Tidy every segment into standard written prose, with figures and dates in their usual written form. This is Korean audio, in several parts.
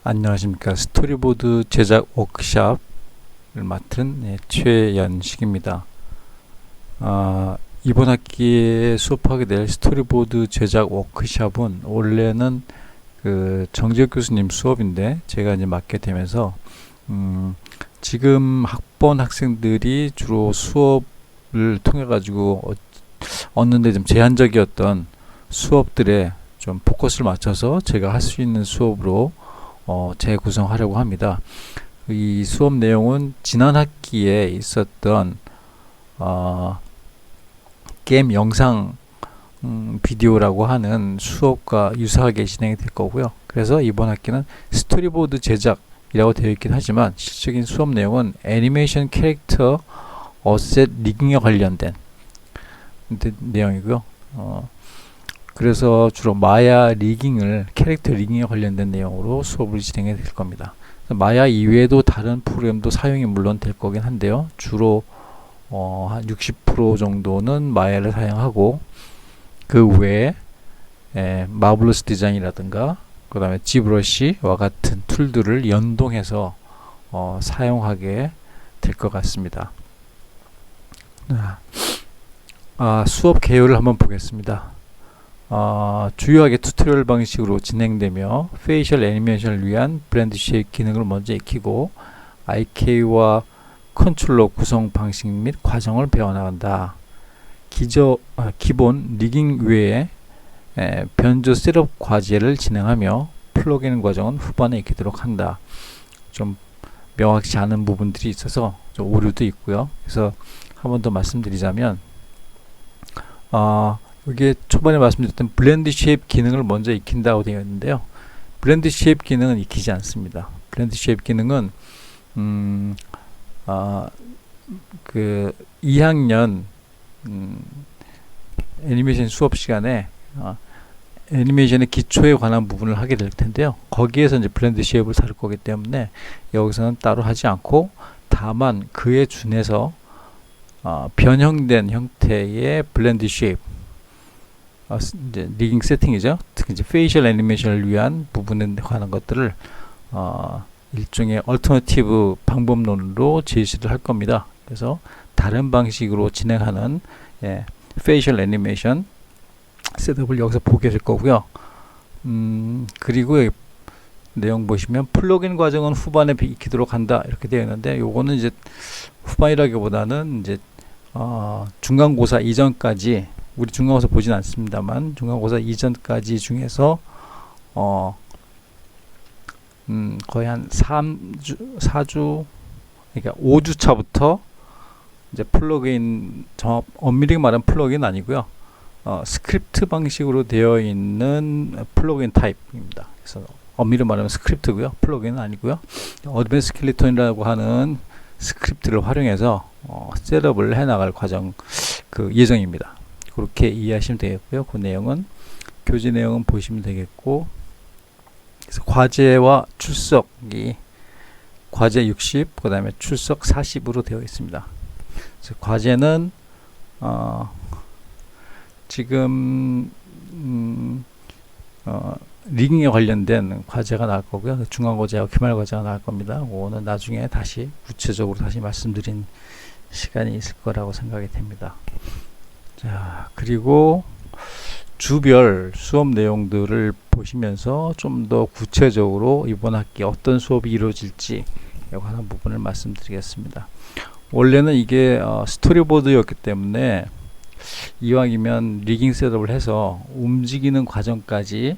안녕하십니까. 스토리보드 제작 워크샵을 맡은 최연식입니다. 이번 학기에 수업하게 될 스토리보드 제작 워크샵은 원래는 그 정재혁 교수님 수업인데 제가 이제 맡게 되면서 지금 학번 학생들이 주로 수업을 통해 가지고 얻는데 좀 제한적이었던 수업들에 좀 포커스를 맞춰서 제가 할 수 있는 수업으로 재구성하려고 합니다. 이 수업 내용은 지난 학기에 있었던 게임 영상 비디오라고 하는 수업과 유사하게 진행이 될 거고요. 그래서 이번 학기는 스토리보드 제작이라고 되어 있긴 하지만 실질적인 수업 내용은 애니메이션 캐릭터 어셋 리깅에 관련된 내용이고요. 그래서 주로 마야 리깅을 캐릭터 리깅에 관련된 내용으로 수업을 진행해 될 겁니다. 마야 이외에도 다른 프로그램도 사용이 물론 될 거긴 한데요. 주로 한 60% 정도는 마야를 사용하고 그 외에 마블러스 디자인이라든가 그 다음에 지브러시와 같은 툴들을 연동해서 사용하게 될 것 같습니다. 수업 개요를 한번 보겠습니다. 주요하게 튜토리얼 방식으로 진행되며 페이셜 애니메이션을 위한 브랜드 쉐입 기능을 먼저 익히고 IK와 컨트롤러 구성 방식 및 과정을 배워나간다. 기본 리깅 외에 변조 셋업 과제를 진행하며 플러그인 과정은 후반에 익히도록 한다. 좀 명확치 않은 부분들이 있어서 좀 오류도 있고요. 그래서 한 번 더 말씀드리자면 이게 초반에 말씀드렸던 블렌드 쉐입 기능을 먼저 익힌다고 되어 있는데요. 블렌드 쉐입 기능은 익히지 않습니다. 블렌드 쉐입 기능은 그 2학년 애니메이션 수업 시간에 애니메이션의 기초에 관한 부분을 하게 될 텐데요. 거기에서 이제 블렌드 쉐입을 다룰 거기 때문에 여기서는 따로 하지 않고 다만 그에 준해서 변형된 형태의 블렌드 쉐입 이제 리깅 세팅이죠. 특히 이제 페이셜 애니메이션을 위한 부분에 관한 것들을 일종의 얼터너티브 방법론으로 제시를 할 겁니다. 그래서 다른 방식으로 진행하는 페이셜 애니메이션 셋업을 여기서 보게 될 거고요. 그리고 여기 내용 보시면 플러그인 과정은 후반에 익히도록 한다 이렇게 되어 있는데 요거는 이제 후반이라기보다는 이제 중간고사 이전까지 우리 중간고사 보진 않습니다만 중간고사 이전까지 중에서 거의 한 4주 그러니까 5주 차부터 이제 플러그인 엄밀히 말하면 플러그인 아니고요. 스크립트 방식으로 되어 있는 플러그인 타입입니다. 그래서 엄밀히 말하면 스크립트고요. 플러그인은 아니고요. 어드밴스 스켈레톤이라고 하는 스크립트를 활용해서 셋업을 해나갈 과정 그 예정입니다. 그렇게 이해하시면 되겠고요. 그 내용은 교재 내용은 보시면 되겠고, 그래서 과제와 출석이 과제 60, 그 다음에 출석 40으로 되어 있습니다. 그래서 과제는 지금 리깅에 관련된 과제가 나올 거고요. 중간고사하고 기말고사가 나올 겁니다. 그거는 나중에 다시 구체적으로 다시 말씀드린 시간이 있을 거라고 생각이 됩니다. 자, 그리고 주별 수업 내용들을 보시면서 좀 더 구체적으로 이번 학기 어떤 수업이 이루어질지 관한 부분을 말씀드리겠습니다. 원래는 이게 스토리보드였기 때문에 이왕이면 리깅 셋업을 해서 움직이는 과정까지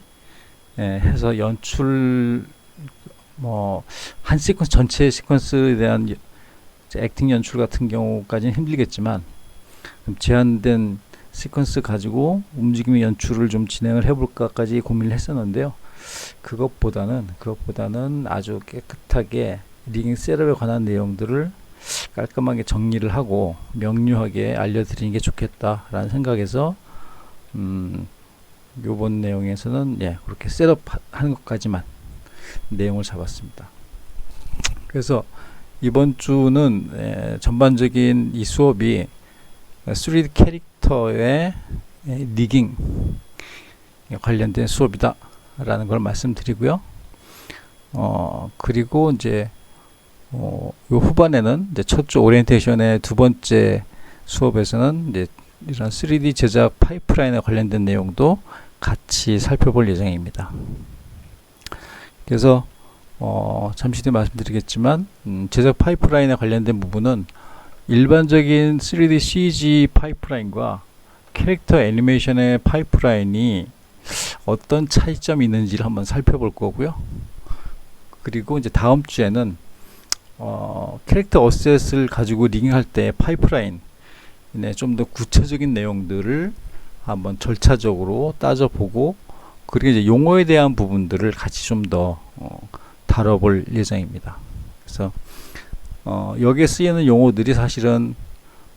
해서 연출 한 시퀀스 전체 시퀀스에 대한 액팅 연출 같은 경우까지는 힘들겠지만 제한된 시퀀스 가지고 움직임의 연출을 좀 진행을 해볼까까지 고민을 했었는데요. 그것보다는 아주 깨끗하게 리깅 셋업에 관한 내용들을 깔끔하게 정리를 하고 명료하게 알려드리는 게 좋겠다라는 생각에서 요번 내용에서는 그렇게 셋업 하는 것까지만 내용을 잡았습니다. 그래서 이번 주는 전반적인 이 수업이 3D 캐릭터의 리깅 관련된 수업이다 라는 걸 말씀드리고요. 그리고 이제 요 후반에는 이제 첫 주 오리엔테이션의 두 번째 수업에서는 이제 이런 3D 제작 파이프라인에 관련된 내용도 같이 살펴볼 예정입니다. 그래서 잠시 뒤에 말씀드리겠지만 제작 파이프라인에 관련된 부분은 일반적인 3D CG 파이프라인과 캐릭터 애니메이션의 파이프라인이 어떤 차이점이 있는지를 한번 살펴볼 거고요. 그리고 이제 다음 주에는 캐릭터 어셋을 가지고 리깅할 때 파이프라인의 좀 더 구체적인 내용들을 한번 절차적으로 따져보고, 그리고 이제 용어에 대한 부분들을 같이 좀 더 다뤄볼 예정입니다. 그래서 여기에 쓰이는 용어들이 사실은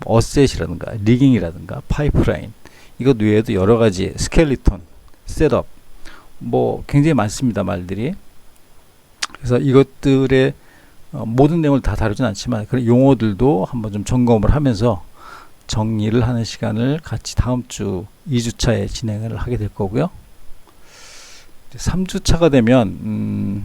어셋이라든가 리깅이라든가 파이프라인, 이것 외에도 여러 가지 스켈리톤, 셋업, 뭐 굉장히 많습니다, 말들이. 그래서 이것들의 모든 내용을 다 다루진 않지만 그런 용어들도 한번 좀 점검을 하면서 정리를 하는 시간을 같이 다음 주 2주차에 진행을 하게 될 거고요. 3주차가 되면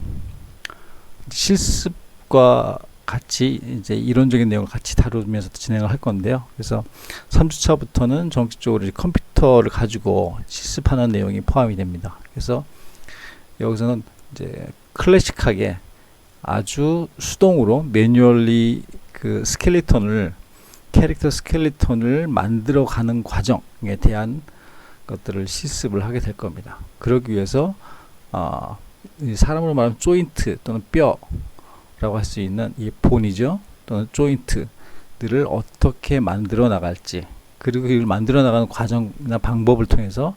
실습과 같이 이제 이론적인 내용을 같이 다루면서 진행을 할 건데요. 그래서 3주차부터는 정식적으로 컴퓨터를 가지고 실습하는 내용이 포함이 됩니다. 그래서 여기서는 이제 클래식하게 아주 수동으로 매뉴얼리 그 캐릭터 스켈레톤을 만들어가는 과정에 대한 것들을 실습을 하게 될 겁니다. 그러기 위해서 사람으로 말하면 조인트 또는 뼈라고 할 수 있는 이 본이죠, 또는 조인트들을 어떻게 만들어 나갈지, 그리고 이걸 만들어 나가는 과정이나 방법을 통해서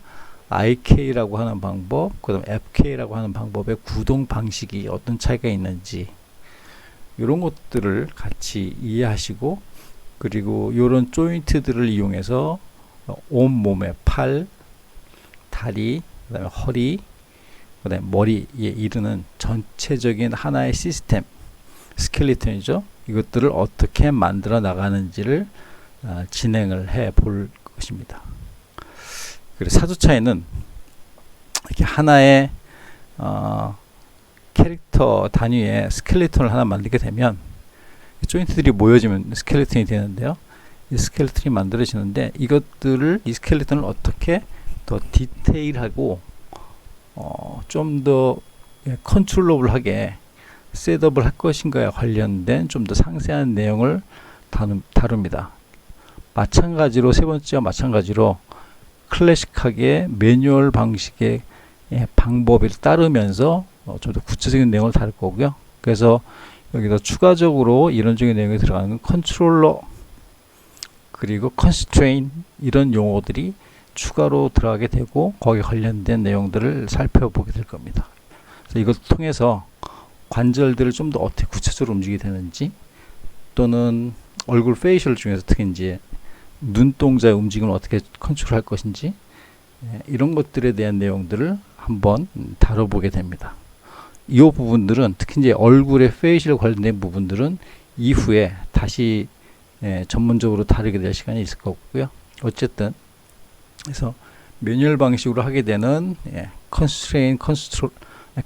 IK라고 하는 방법, 그 다음에 FK라고 하는 방법의 구동 방식이 어떤 차이가 있는지, 이런 것들을 같이 이해하시고, 그리고 이런 조인트들을 이용해서 온몸의 팔, 다리, 그 다음에 허리, 그 다음에 머리에 이르는 전체적인 하나의 시스템, 스켈레톤이죠. 이것들을 어떻게 만들어 나가는지를 진행을 해 볼 것입니다. 그래서 4주차에는 이렇게 하나의 캐릭터 단위의 스켈레톤을 하나 만들게 되면 조인트들이 모여지면 스켈레톤이 되는데요. 이 스켈레톤이 만들어지는데 이 스켈레톤을 어떻게 더 디테일하고 좀 더 컨트롤러블하게 셋업을 할 것인가에 관련된 좀 더 상세한 내용을 다룹니다. 마찬가지로 세 번째와 마찬가지로 클래식하게 매뉴얼 방식의 방법을 따르면서 좀 더 구체적인 내용을 다룰 거고요. 그래서 여기서 추가적으로 이론적인 내용이 들어가는 컨트롤러, 그리고 컨스트레인, 이런 용어들이 추가로 들어가게 되고 거기에 관련된 내용들을 살펴보게 될 겁니다. 그래서 이것을 통해서 관절들을 좀 더 어떻게 구체적으로 움직이게 되는지, 또는 얼굴 페이셜 중에서 특히 이제 눈동자의 움직임을 어떻게 컨트롤할 것인지, 이런 것들에 대한 내용들을 한번 다뤄보게 됩니다. 이 부분들은 특히 이제 얼굴의 페이셜 관련된 부분들은 이후에 다시 전문적으로 다루게 될 시간이 있을 거고요. 어쨌든 그래서 매뉴얼 방식으로 하게 되는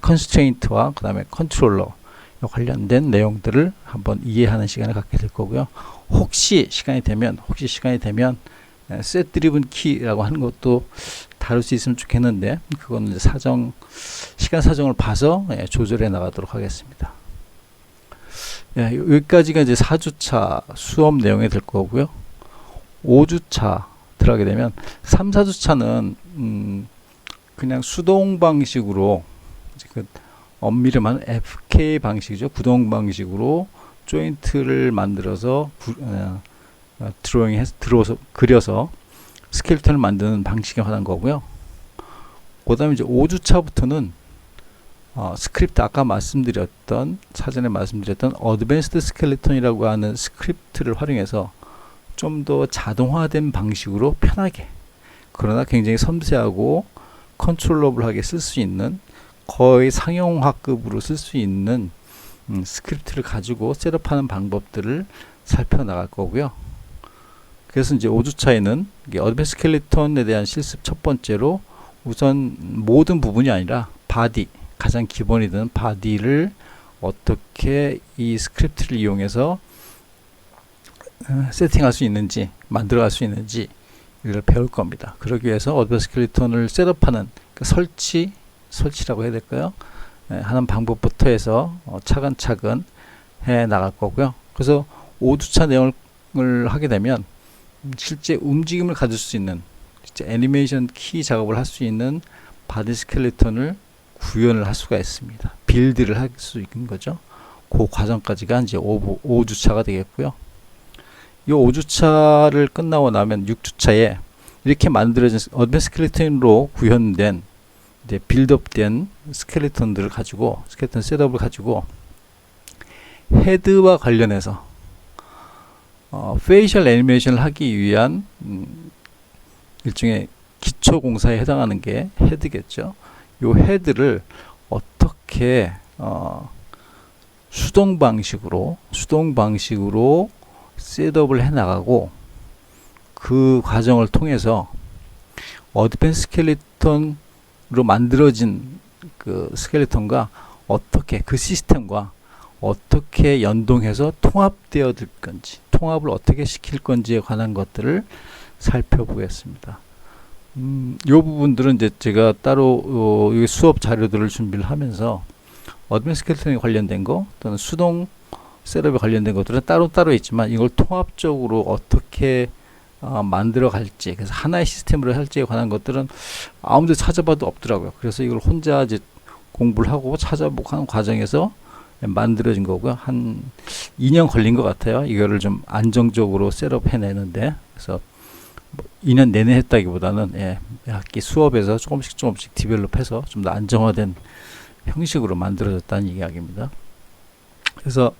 컨스트레인트와 그 다음에 컨트롤러 관련된 내용들을 한번 이해하는 시간을 갖게 될 거고요. 혹시 시간이 되면 셋 드리븐 키라고 하는 것도 다룰 수 있으면 좋겠는데, 그거는 이제 시간 사정을 봐서 조절해 나가도록 하겠습니다. 여기까지가 이제 4주차 수업 내용이 될 거고요. 5주차 들어가게 되면 3, 4주차는 그냥 수동 방식으로, 그 엄밀히 말하면 FK 방식이죠. 구동 방식으로 조인트를 만들어서 그려서 스켈레톤을 만드는 방식에 관한 거고요. 그 다음에 이제 5주차부터는 스크립트, 아까 사전에 말씀드렸던 어드밴스드 스켈레톤이라고 하는 스크립트를 활용해서 좀 더 자동화된 방식으로 편하게, 그러나 굉장히 섬세하고 컨트롤러블하게 쓸 수 있는, 거의 상용화급으로 쓸 수 있는 스크립트를 가지고 셋업하는 방법들을 살펴나갈 거고요. 그래서 이제 5주차에는 어드밴스 스켈레톤에 대한 실습 첫 번째로 우선 모든 부분이 아니라 바디, 가장 기본이든 바디를 어떻게 이 스크립트를 이용해서 세팅할 수 있는지, 만들어갈 수 있는지 이걸 배울 겁니다. 그러기 위해서 어드밴스 스켈레톤을 셋업하는 그 설치라고 해야 될까요? 하는 방법부터 해서 차근차근 해 나갈 거고요. 그래서 5주차 내용을 하게 되면 실제 움직임을 가질 수 있는, 실제 애니메이션 키 작업을 할 수 있는 바디 스켈레톤을 구현을 할 수가 있습니다. 빌드를 할 수 있는 거죠. 그 과정까지가 이제 5주차가 되겠고요. 이 5주차를 끝나고 나면 6주차에 이렇게 만들어진 어드밴스 스켈레톤으로 구현된 이제 빌드업된 스켈레톤들을 가지고, 스켈레톤 셋업을 가지고 헤드와 관련해서 페이셜 애니메이션을 하기 위한 일종의 기초 공사에 해당하는 게 헤드겠죠. 이 헤드를 어떻게 수동 방식으로 셋업을 해 나가고, 그 과정을 통해서 어드밴스 스켈레톤으로 만들어진 그 스켈레톤과 어떻게, 그 시스템과 어떻게 연동해서 통합되어 질 건지, 통합을 어떻게 시킬 건지에 관한 것들을 살펴보겠습니다. 이 부분들은 이제 제가 따로 수업 자료들을 준비를 하면서 어드밴스 스켈레톤에 관련된 거 또는 수동 셋업에 관련된 것들은 따로 있지만, 이걸 통합적으로 어떻게 만들어 갈지, 그래서 하나의 시스템으로 할지에 관한 것들은 아무도 찾아봐도 없더라고요. 그래서 이걸 혼자 이제 공부를 하고 찾아보고 하는 과정에서 만들어진 거고요. 한 2년 걸린 것 같아요. 이거를 좀 안정적으로 셋업 해내는데. 그래서 뭐 2년 내내 했다기보다는 매 학기 수업에서 조금씩 디벨롭해서 좀 더 안정화된 형식으로 만들어졌다는 이야기입니다. 그래서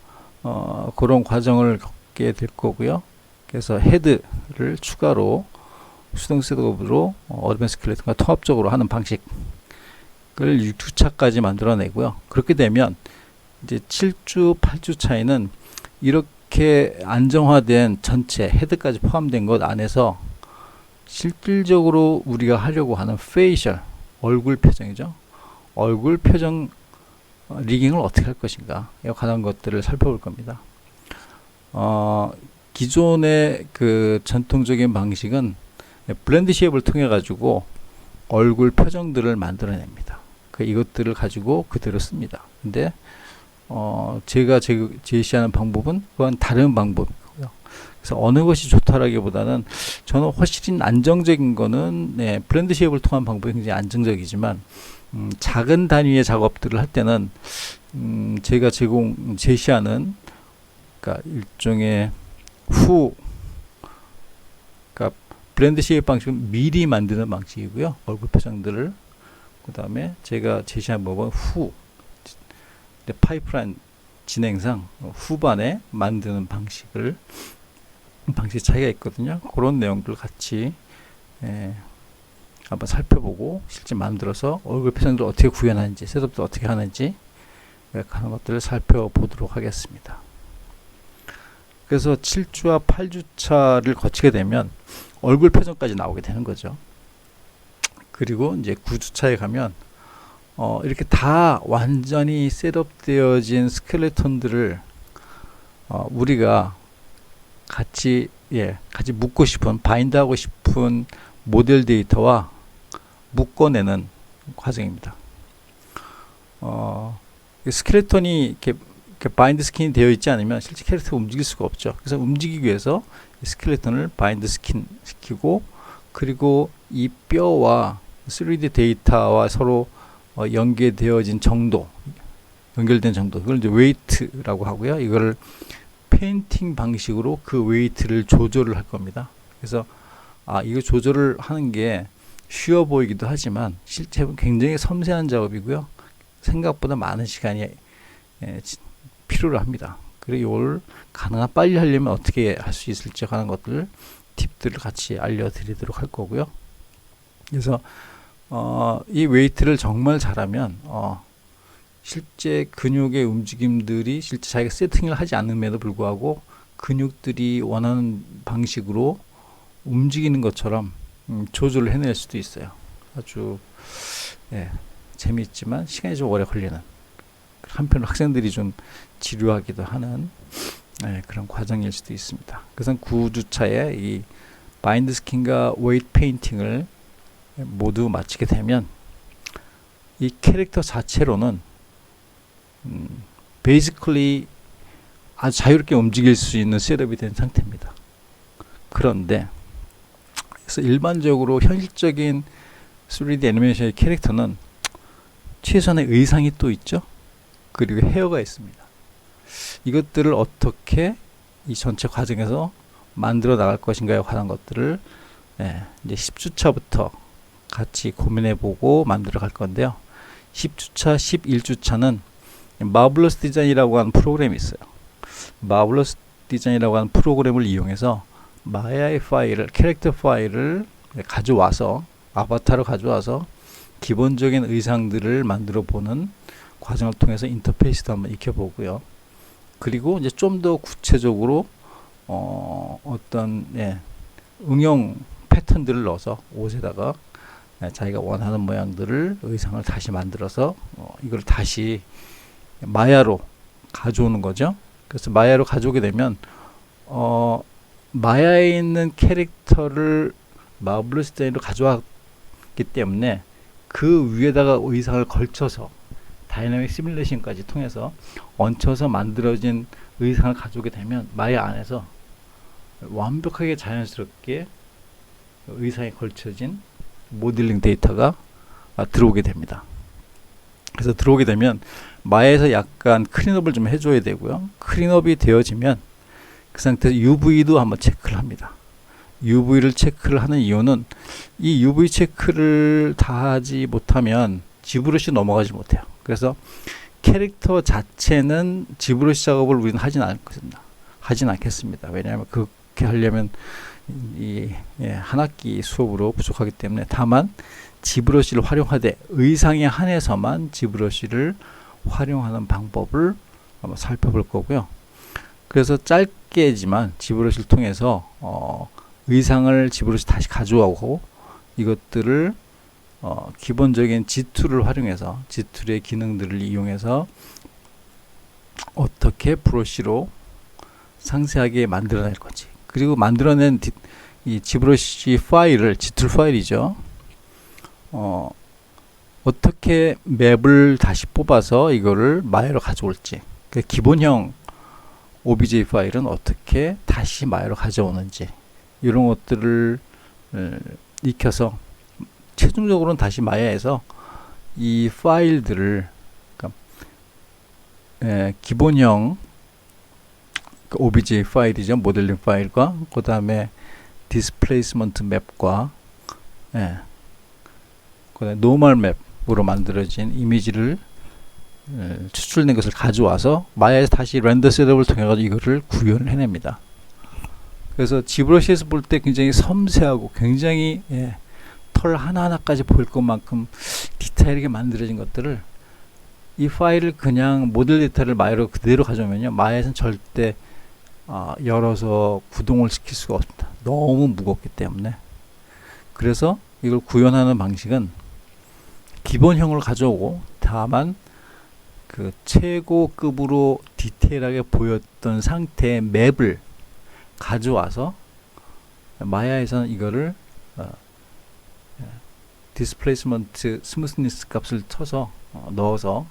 그런 과정을 겪게 될 거고요. 그래서 헤드를 추가로 수동 셋업으로 어드밴스 스켈레톤과 통합적으로 하는 방식을 6주차까지 만들어내고요. 그렇게 되면 이제 7주, 8주 차에는 이렇게 안정화된 전체 헤드까지 포함된 것 안에서 실질적으로 우리가 하려고 하는 페이셜, 얼굴 표정이죠. 얼굴 표정 리깅을 어떻게 할 것인가, 에 관한 것들을 살펴볼 겁니다. 기존의 그 전통적인 방식은 블렌드 쉐입을 통해 가지고 얼굴 표정들을 만들어냅니다. 이것들을 가지고 그대로 씁니다. 근데 제가 제시하는 방법은 그건 다른 방법이고요. 그래서 어느 것이 좋다라기보다는 저는 훨씬 안정적인 거는 블렌드 쉐입을 통한 방법이 굉장히 안정적이지만, 작은 단위의 작업들을 할 때는 제가 제시하는, 그러니까 일종의 그러니까 블렌드 쉐입 방식은 미리 만드는 방식이고요. 얼굴 표정들을. 그 다음에 제가 제시한 방법은 파이프라인 진행상 후반에 만드는 방식 차이가 있거든요. 그런 내용들 같이 한번 살펴보고 실제 만들어서 얼굴 표정들 어떻게 구현하는지, 셋업도 어떻게 하는지 하는 것들을 살펴보도록 하겠습니다. 그래서 7주와 8주차를 거치게 되면 얼굴 표정까지 나오게 되는 거죠. 그리고 이제 9주차에 가면 이렇게 다 완전히 셋업되어진 스켈레톤들을 우리가 같이 묶고 싶은, 바인드하고 싶은 모델 데이터와 묶어내는 과정입니다. 스켈레톤이 이렇게 바인드 스킨이 되어 있지 않으면 실제 캐릭터가 움직일 수가 없죠. 그래서 움직이기 위해서 스켈레톤을 바인드 스킨 시키고, 그리고 이 뼈와 3D 데이터와 서로 연계되어진 정도, 연결된 정도, 이걸 이제 웨이트라고 하고요. 이거를 페인팅 방식으로 그 웨이트를 조절을 할 겁니다. 그래서 이거 조절을 하는 게 쉬워 보이기도 하지만 실제 굉장히 섬세한 작업이고요. 생각보다 많은 시간이 필요로 합니다. 그리고 이걸 가능한 빨리 하려면 어떻게 할 수 있을지 하는 것들, 팁들을 같이 알려드리도록 할 거고요. 그래서 이 웨이트를 정말 잘하면 실제 근육의 움직임들이 실제 자기가 세팅을 하지 않음에도 불구하고 근육들이 원하는 방식으로 움직이는 것처럼 조절을 해낼 수도 있어요. 아주 재미있지만 시간이 좀 오래 걸리는, 한편 학생들이 좀 지루하기도 하는 그런 과정일 수도 있습니다. 그래서 9주차에 이 바인드 스킨과 웨이트 페인팅을 모두 마치게 되면 이 캐릭터 자체로는 basically 아주 자유롭게 움직일 수 있는 셋업이 된 상태입니다. 그런데 그래서 일반적으로 현실적인 3D 애니메이션의 캐릭터는 최소한의 의상이 또 있죠. 그리고 헤어가 있습니다. 이것들을 어떻게 이 전체 과정에서 만들어 나갈 것인가에 관한 것들을 이제 10주차부터 같이 고민해보고 만들어 갈 건데요. 10주차, 11주차는 마블러스 디자인이라고 하는 프로그램이 있어요. 마블러스 디자인이라고 하는 프로그램을 이용해서 마야의 파일을, 캐릭터 파일을 가져와서, 아바타를 가져와서 기본적인 의상들을 만들어 보는 과정을 통해서 인터페이스도 한번 익혀보고요. 그리고 이제 좀 더 구체적으로 어떤 응용 패턴들을 넣어서 옷에다가 자기가 원하는 모양들을, 의상을 다시 만들어서 이걸 다시 마야로 가져오는 거죠. 그래서 마야로 가져오게 되면 마야에 있는 캐릭터를 마블러스 디자인으로 가져왔기 때문에 그 위에다가 의상을 걸쳐서 다이나믹 시뮬레이션까지 통해서 얹혀서 만들어진 의상을 가져오게 되면 마야 안에서 완벽하게 자연스럽게 의상에 걸쳐진 모델링 데이터가 들어오게 됩니다. 그래서 들어오게 되면 마야에서 약간 클린업을 좀 해줘야 되고요. 클린업이 되어지면 그 상태에서 UV도 한번 체크를 합니다. UV를 체크를 하는 이유는 이 UV 체크를 다 하지 못하면 지브러시 넘어가지 못해요. 그래서 캐릭터 자체는 지브러시 작업을 우리는 하진 않겠습니다. 왜냐하면 그렇게 하려면 한 학기 수업으로 부족하기 때문에, 다만 지브러시를 활용하되 의상에 한해서만 지브러시를 활용하는 방법을 한번 살펴볼 거고요. 그래서 짧게지만 지브러시를 통해서 의상을 지브러시 다시 가져오고 이것들을 기본적인 G2를 활용해서, G2의 기능들을 이용해서 어떻게 브러쉬로 상세하게 만들어낼 건지, 그리고 만들어낸 이 지브러시 파일을, G2 파일이죠. 어떻게 맵을 다시 뽑아서 이거를 마야로 가져올지, 그 기본형 OBJ 파일은 어떻게 다시 마야로 가져오는지, 이런 것들을 익혀서 최종적으로는 다시 마야에서 이 파일들을, 그러니까 기본형 OBJ 파일이죠, 모델링 파일과 그 다음에 디스플레이스먼트 맵과 그다음에 노멀 맵으로 만들어진 이미지를 추출된 것을 가져와서 마야에서 다시 렌더 셋업을 통해 가지고 이거를 구현을 해냅니다. 그래서 지브러시에서 볼 때 굉장히 섬세하고 굉장히 털 하나하나까지 보일 것만큼 디테일하게 만들어진 것들을, 이 파일을 그냥 모델 데이터를 마야로 그대로 가져오면요, 마야에서는 절대 열어서 구동을 시킬 수가 없습니다. 너무 무겁기 때문에. 그래서 이걸 구현하는 방식은 기본형을 가져오고, 다만 그 최고급으로 디테일하게 보였던 상태의 맵을 가져와서 마야에서는 이거를 디스플레이스먼트 스무스니스 값을 쳐서 넣어서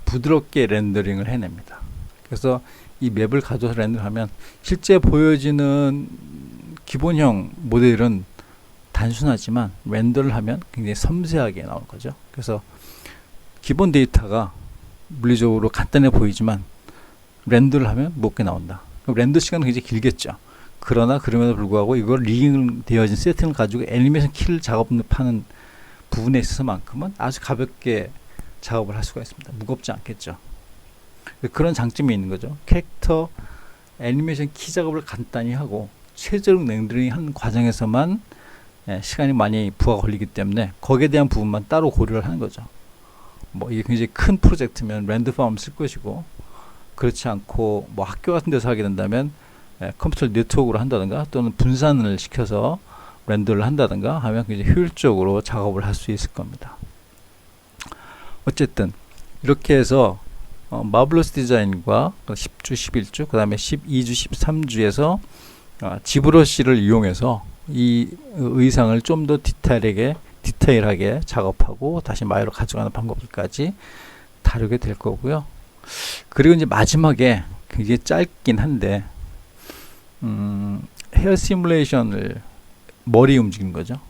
부드럽게 렌더링을 해냅니다. 그래서 이 맵을 가져와서 렌더하면 실제 보여지는 기본형 모델은 단순하지만 렌더를 하면 굉장히 섬세하게 나올 거죠. 그래서 기본 데이터가 물리적으로 간단해 보이지만 렌더를 하면 무겁게 나온다. 그럼 렌더 시간은 굉장히 길겠죠. 그러나 그럼에도 불구하고 이걸 리깅 되어진 세팅을 가지고 애니메이션 키를 작업하는 부분에 있어서만큼은 아주 가볍게 작업을 할 수가 있습니다. 무겁지 않겠죠. 그런 장점이 있는 거죠. 캐릭터 애니메이션 키 작업을 간단히 하고 최저로 렌더링 하는 과정에서만 시간이 많이 부하가 걸리기 때문에 거기에 대한 부분만 따로 고려를 하는 거죠. 뭐 이게 굉장히 큰 프로젝트면 랜드 파움을 쓸 것이고, 그렇지 않고 뭐 학교 같은 데서 하게 된다면 컴퓨터 네트워크로 한다든가 또는 분산을 시켜서 렌더를 한다든가 하면 굉장히 효율적으로 작업을 할 수 있을 겁니다. 어쨌든 이렇게 해서 마블러스 디자인과 10주, 11주, 그 다음에 12주, 13주에서 지브러시를 이용해서 이 의상을 좀 더 디테일하게 작업하고 다시 마이로 가져가는 방법까지 다루게 될 거고요. 그리고 이제 마지막에 굉장히 짧긴 한데 헤어 시뮬레이션을 머리 움직이는 거죠.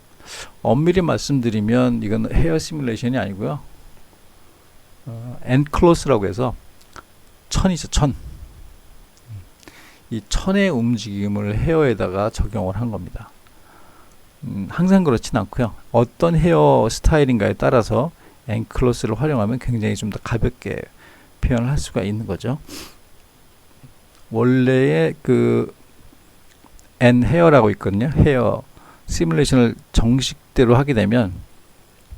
엄밀히 말씀드리면 이건 헤어 시뮬레이션이 아니고요. 엔클로스라고 해서 천이죠, 천. 이 천의 움직임을 헤어에다가 적용을 한 겁니다. 항상 그렇진 않고요. 어떤 헤어 스타일인가에 따라서 엔클로스를 활용하면 굉장히 좀 더 가볍게 표현을 할 수가 있는 거죠. 원래의 그 엔 헤어라고 있거든요. 헤어 시뮬레이션을 정식대로 하게 되면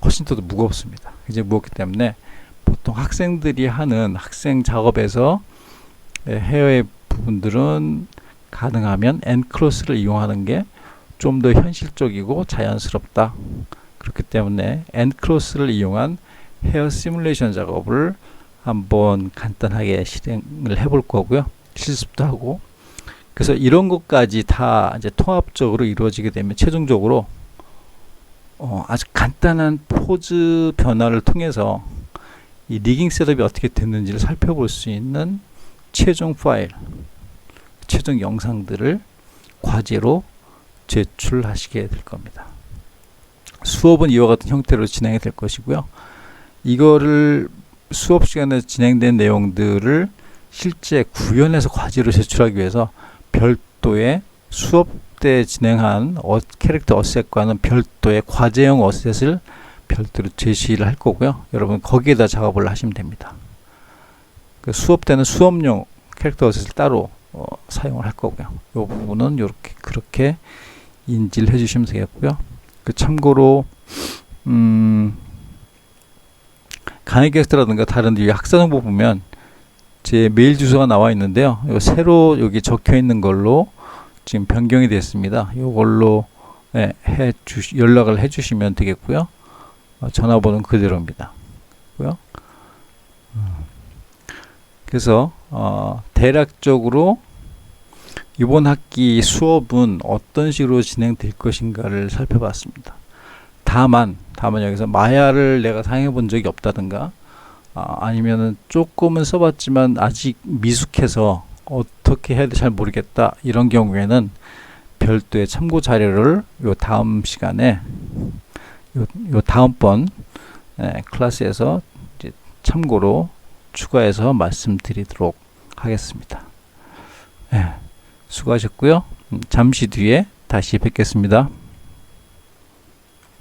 훨씬 더 무겁습니다. 굉장히 무겁기 때문에 보통 학생들이 하는 학생 작업에서 헤어의 부분들은 가능하면 엔클로스를 이용하는 게 좀 더 현실적이고 자연스럽다. 그렇기 때문에 엔클로스를 이용한 헤어 시뮬레이션 작업을 한번 간단하게 실행을 해볼 거고요. 실습도 하고. 그래서 이런 것까지 다 이제 통합적으로 이루어지게 되면 최종적으로 아주 간단한 포즈 변화를 통해서 이 리깅 셋업이 어떻게 됐는지를 살펴볼 수 있는 최종 파일, 최종 영상들을 과제로 제출하시게 될 겁니다. 수업은 이와 같은 형태로 진행이 될 것이고요. 이거를 수업 시간에 진행된 내용들을 실제 구현해서 과제로 제출하기 위해서 별도의 수업 때 진행한 캐릭터 어셋과는 별도의 과제형 어셋을 별도로 제시를 할 거고요. 여러분 거기에다 작업을 하시면 됩니다. 그 수업 때는 수업용 캐릭터 어셋을 따로 사용을 할 거고요. 이 부분은 이렇게 그렇게 인지를 해주시면 되겠고요. 그 참고로 강의 게스트라든가 다른 학사 정보 보면 제 메일 주소가 나와 있는데요. 이거 새로 여기 적혀 있는 걸로 지금 변경이 됐습니다. 이걸로 연락을 해주시면 되겠고요. 전화번호는 그대로입니다. 그래서 대략적으로 이번 학기 수업은 어떤 식으로 진행될 것인가를 살펴봤습니다. 다만 여기서 마야를 내가 사용해 본 적이 없다든가 아니면은 조금은 써봤지만 아직 미숙해서 어떻게 해야 될지 잘 모르겠다 이런 경우에는 별도의 참고 자료를 요 다음 시간에 요 다음번 클래스에서 이제 참고로 추가해서 말씀드리도록 하겠습니다. 수고하셨고요. 잠시 뒤에 다시 뵙겠습니다.